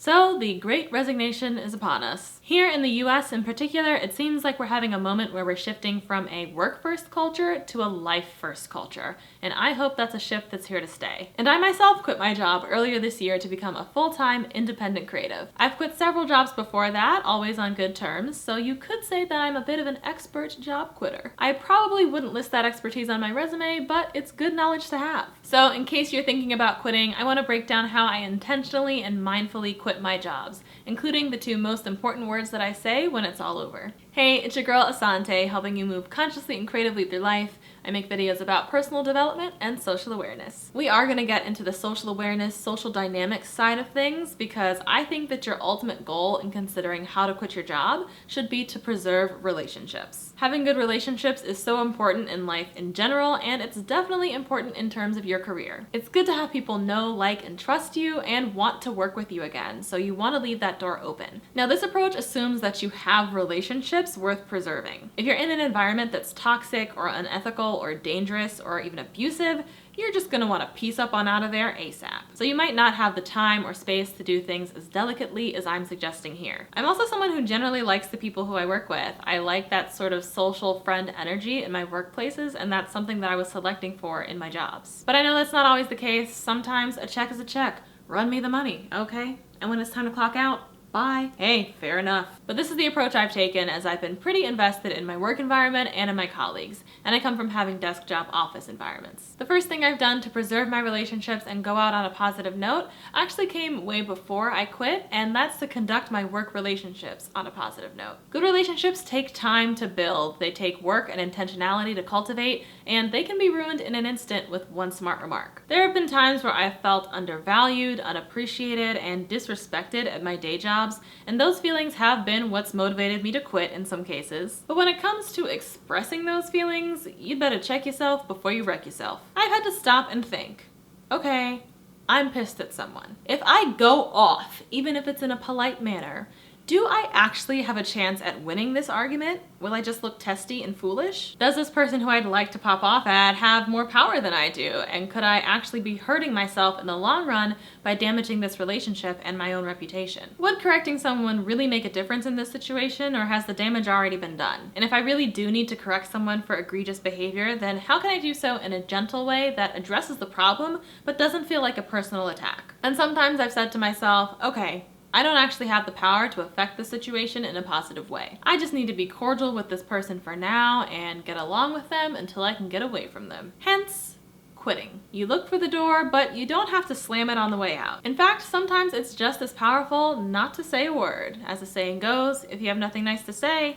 So the Great Resignation is upon us. Here in the US in particular, it seems like we're having a moment where we're shifting from a work-first culture to a life-first culture, and I hope that's a shift that's here to stay. And I myself quit my job earlier this year to become a full-time independent creative. I've quit several jobs before that, always on good terms, so you could say that I'm a bit of an expert job quitter. I probably wouldn't list that expertise on my resume, but it's good knowledge to have. So in case you're thinking about quitting, I want to break down how I intentionally and mindfully quit my jobs, including the two most important words that I say when it's all over. Hey, it's your girl Ahsante, helping you move consciously and creatively through life. I make videos about personal development and social awareness. We are going to get into the social awareness, social dynamics side of things because I think that your ultimate goal in considering how to quit your job should be to preserve relationships. Having good relationships is so important in life in general, and it's definitely important in terms of your career. It's good to have people know, like, and trust you and want to work with you again, so you want to leave that door open. Now, this approach assumes that you have relationships worth preserving. If you're in an environment that's toxic or unethical or dangerous or even abusive, you're just gonna want to piece up on out of there ASAP. So you might not have the time or space to do things as delicately as I'm suggesting here. I'm also someone who generally likes the people who I work with. I like that sort of social friend energy in my workplaces, and that's something that I was selecting for in my jobs. But I know that's not always the case. Sometimes a check is a check. Run me the money, okay? And when it's time to clock out, bye. Hey, fair enough. But this is the approach I've taken as I've been pretty invested in my work environment and in my colleagues, and I come from having desk job office environments. The first thing I've done to preserve my relationships and go out on a positive note actually came way before I quit, and that's to conduct my work relationships on a positive note. Good relationships take time to build, they take work and intentionality to cultivate, and they can be ruined in an instant with one smart remark. There have been times where I've felt undervalued, unappreciated, and disrespected at my day job, and those feelings have been what's motivated me to quit in some cases. But when it comes to expressing those feelings, you better check yourself before you wreck yourself. I've had to stop and think, okay, I'm pissed at someone. If I go off, even if it's in a polite manner, do I actually have a chance at winning this argument? Will I just look testy and foolish? Does this person who I'd like to pop off at have more power than I do? And could I actually be hurting myself in the long run by damaging this relationship and my own reputation? Would correcting someone really make a difference in this situation, or has the damage already been done? And if I really do need to correct someone for egregious behavior, then how can I do so in a gentle way that addresses the problem but doesn't feel like a personal attack? And sometimes I've said to myself, okay, I don't actually have the power to affect the situation in a positive way. I just need to be cordial with this person for now and get along with them until I can get away from them. Hence, quitting. You look for the door, but you don't have to slam it on the way out. In fact, sometimes it's just as powerful not to say a word. As the saying goes, if you have nothing nice to say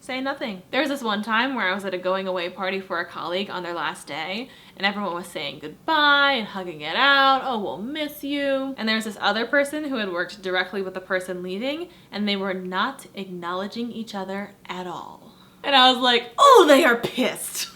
nothing. There was this one time where I was at a going away party for a colleague on their last day, and everyone was saying goodbye and hugging it out. Oh, we'll miss you. And there's this other person who had worked directly with the person leaving, and they were not acknowledging each other at all. And I was like, oh, they are pissed.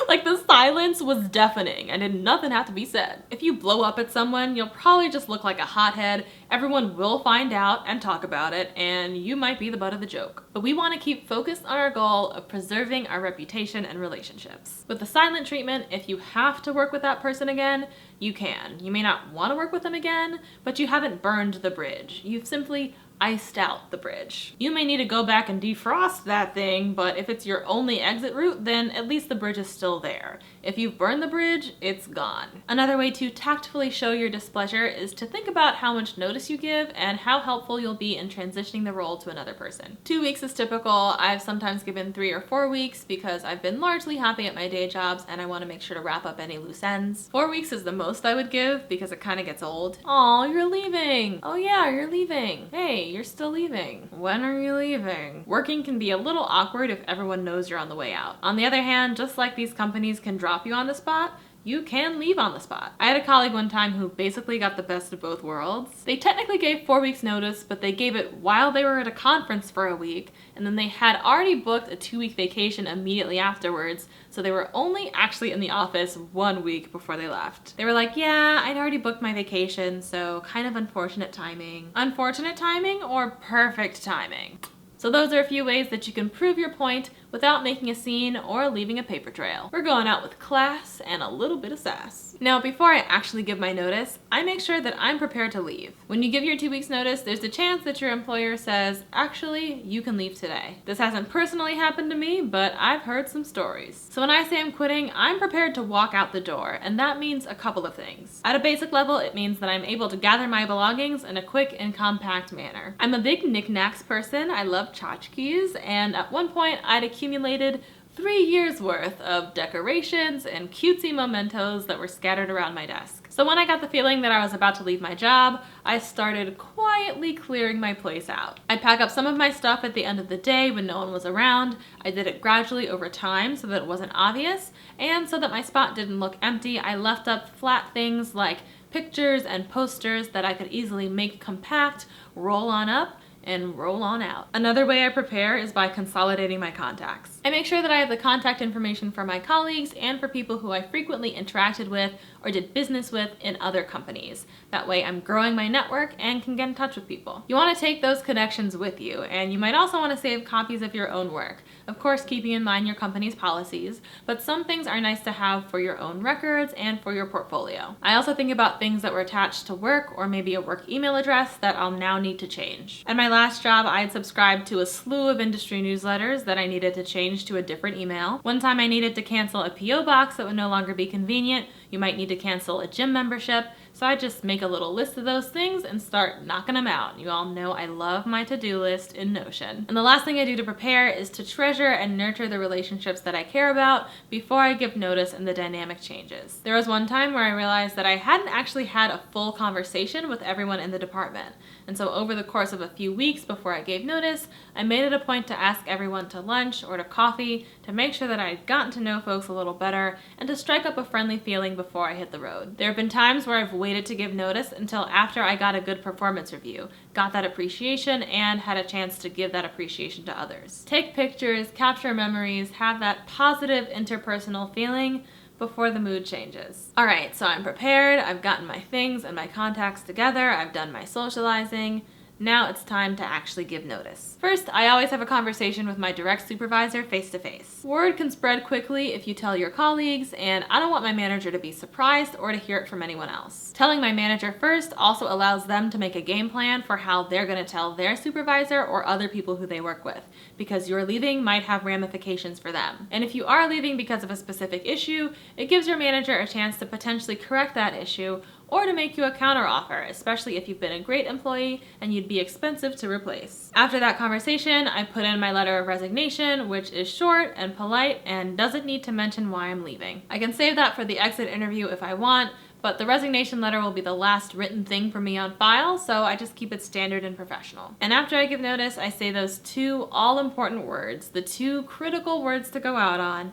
Like, the silence was deafening and nothing had to be said. If you blow up at someone, you'll probably just look like a hothead, everyone will find out and talk about it, and you might be the butt of the joke. But we want to keep focused on our goal of preserving our reputation and relationships. With the silent treatment, if you have to work with that person again, you can. You may not want to work with them again, but you haven't burned the bridge. You've simply iced out the bridge. You may need to go back and defrost that thing, but if it's your only exit route, then at least the bridge is still there. If you've burned the bridge, it's gone. Another way to tactfully show your displeasure is to think about how much notice you give and how helpful you'll be in transitioning the role to another person. 2 weeks is typical. I've sometimes given 3 or 4 weeks because I've been largely happy at my day jobs and I want to make sure to wrap up any loose ends. 4 weeks is the most I would give because it kind of gets old. Aw, you're leaving. Oh yeah, you're leaving. Hey, you're still leaving. When are you leaving? Working can be a little awkward if everyone knows you're on the way out. On the other hand, just like these companies can drop you on the spot, you can leave on the spot. I had a colleague one time who basically got the best of both worlds. They technically gave 4 weeks notice, but they gave it while they were at a conference for a week, and then they had already booked a 2-week vacation immediately afterwards, so they were only actually in the office 1 week before they left. They were like, yeah, I'd already booked my vacation, so kind of unfortunate timing. Unfortunate timing or perfect timing? So those are a few ways that you can prove your point without making a scene or leaving a paper trail. We're going out with class and a little bit of sass. Now, before I actually give my notice, I make sure that I'm prepared to leave. When you give your 2 weeks notice, there's a chance that your employer says, actually, you can leave today. This hasn't personally happened to me, but I've heard some stories. So when I say I'm quitting, I'm prepared to walk out the door, and that means a couple of things. At a basic level, it means that I'm able to gather my belongings in a quick and compact manner. I'm a big knickknacks person. I love tchotchkes, and at one point I'd accumulated 3 years worth of decorations and cutesy mementos that were scattered around my desk. So when I got the feeling that I was about to leave my job, I started quietly clearing my place out. I'd pack up some of my stuff at the end of the day when no one was around. I did it gradually over time so that it wasn't obvious, and so that my spot didn't look empty, I left up flat things like pictures and posters that I could easily make compact, roll on up, and roll on out. Another way I prepare is by consolidating my contacts. I make sure that I have the contact information for my colleagues and for people who I frequently interacted with or did business with in other companies. That way I'm growing my network and can get in touch with people. You want to take those connections with you, and you might also want to save copies of your own work. Of course, keeping in mind your company's policies, but some things are nice to have for your own records and for your portfolio. I also think about things that were attached to work or maybe a work email address that I'll now need to change. At my last job, I had subscribed to a slew of industry newsletters that I needed to change to a different email. One time I needed to cancel a PO box that would no longer be convenient. You might need to cancel a gym membership. So I just make a little list of those things and start knocking them out. You all know I love my to-do list in Notion. And the last thing I do to prepare is to treasure and nurture the relationships that I care about before I give notice and the dynamic changes. There was one time where I realized that I hadn't actually had a full conversation with everyone in the department. And so over the course of a few weeks before I gave notice, I made it a point to ask everyone to lunch or to coffee to make sure that I had gotten to know folks a little better and to strike up a friendly feeling before I hit the road. There have been times where I've waited to give notice until after I got a good performance review, got that appreciation, and had a chance to give that appreciation to others. Take pictures, capture memories, have that positive interpersonal feeling before the mood changes. All right, so I'm prepared, I've gotten my things and my contacts together, I've done my socializing. Now it's time to actually give notice. First, I always have a conversation with my direct supervisor face to face. Word can spread quickly if you tell your colleagues, and I don't want my manager to be surprised or to hear it from anyone else. Telling my manager first also allows them to make a game plan for how they're going to tell their supervisor or other people who they work with, because your leaving might have ramifications for them. And if you are leaving because of a specific issue, it gives your manager a chance to potentially correct that issue or to make you a counteroffer, especially if you've been a great employee and you'd be expensive to replace. After that conversation, I put in my letter of resignation, which is short and polite and doesn't need to mention why I'm leaving. I can save that for the exit interview if I want, but the resignation letter will be the last written thing for me on file, so I just keep it standard and professional. And after I give notice, I say those two all-important words, the two critical words to go out on: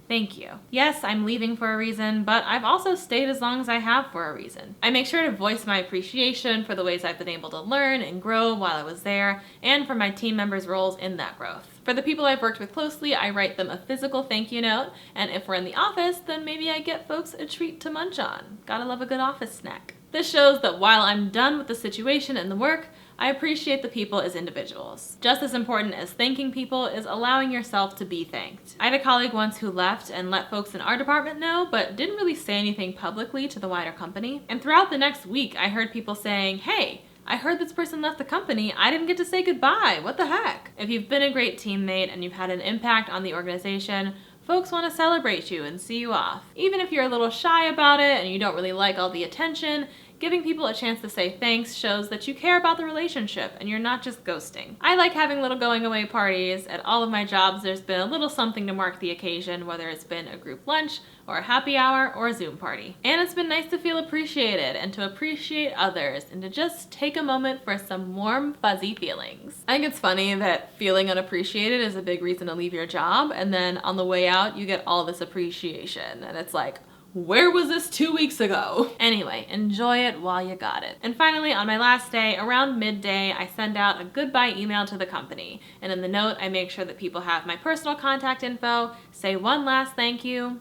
thank you. Yes, I'm leaving for a reason, but I've also stayed as long as I have for a reason. I make sure to voice my appreciation for the ways I've been able to learn and grow while I was there, and for my team members' roles in that growth. For the people I've worked with closely, I write them a physical thank you note, and if we're in the office, then maybe I get folks a treat to munch on. Gotta love a good office snack. This shows that while I'm done with the situation and the work, I appreciate the people as individuals. Just as important as thanking people is allowing yourself to be thanked. I had a colleague once who left and let folks in our department know, but didn't really say anything publicly to the wider company. And throughout the next week, I heard people saying, "Hey, I heard this person left the company. I didn't get to say goodbye. What the heck?" If you've been a great teammate and you've had an impact on the organization, folks want to celebrate you and see you off. Even if you're a little shy about it and you don't really like all the attention, giving people a chance to say thanks shows that you care about the relationship and you're not just ghosting. I like having little going away parties. At all of my jobs, there's been a little something to mark the occasion, whether it's been a group lunch or a happy hour or a Zoom party. And it's been nice to feel appreciated and to appreciate others and to just take a moment for some warm, fuzzy feelings. I think it's funny that feeling unappreciated is a big reason to leave your job, and then on the way out, you get all this appreciation, and it's like, where was this 2 weeks ago? Anyway, enjoy it while you got it. And finally, on my last day, around midday, I send out a goodbye email to the company. And in the note, I make sure that people have my personal contact info, say one last thank you,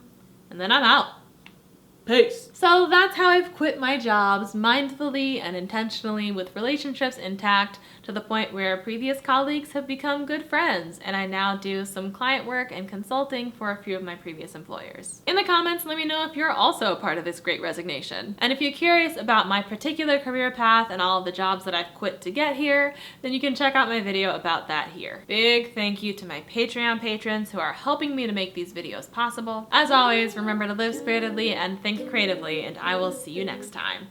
and then I'm out. Peace. So that's how I've quit my jobs mindfully and intentionally with relationships intact to the point where previous colleagues have become good friends, and I now do some client work and consulting for a few of my previous employers. In the comments, let me know if you're also a part of this great resignation. And if you're curious about my particular career path and all of the jobs that I've quit to get here, then you can check out my video about that here. Big thank you to my Patreon patrons who are helping me to make these videos possible. As always, remember to live spiritedly and think creatively, and I will see you next time.